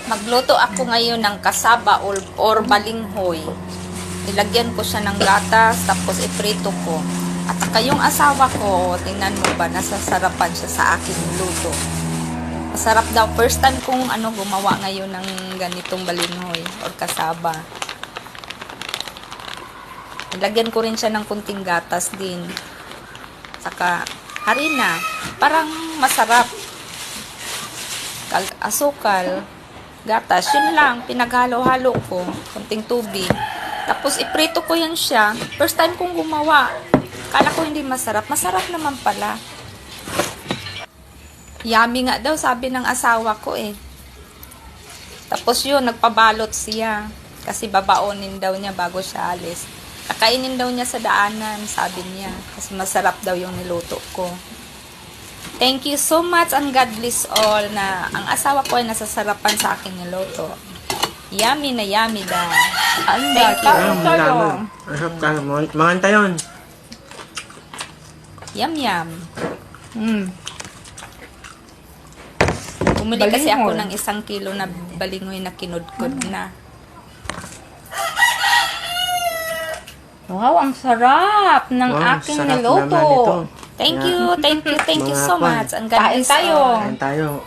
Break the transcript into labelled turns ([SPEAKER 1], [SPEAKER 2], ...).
[SPEAKER 1] Magluto ako ngayon ng kasaba or balinghoy. Ilagyan ko siya ng gatas, tapos iprito ko. At saka yung asawa ko, tingnan mo ba, nasasarapan siya sa aking luto. Masarap daw. First time kong gumawa ngayon ng ganitong balinghoy or kasaba. Ilagyan ko rin siya ng kunting gatas din. Saka harina. Parang masarap. Asukal. Gatas, yun lang, pinaghalo-halo ko, konting tubig. Tapos, iprito ko yan siya. First time kong gumawa. Kala ko hindi masarap. Masarap naman pala. Yummy nga daw, sabi ng asawa ko eh. Tapos yun, nagpabalot siya. Kasi babaonin daw niya bago siya alis. Kakainin daw niya sa daanan, sabi niya. Kasi masarap daw yung niluto ko. Thank you so much and God bless all na ang asawa ko ay nasasarapan sa aking niluto. Yummy na yummy daw. Thank you.
[SPEAKER 2] Masarap tayo. Mga yun.
[SPEAKER 1] Yum yum. Bumili kasi ako ng 1 kilo na balinghoy na kinudkod na. Wow, ang sarap ng aking niluto. Thank you so much. Ang God bless all.
[SPEAKER 2] Kain tayo.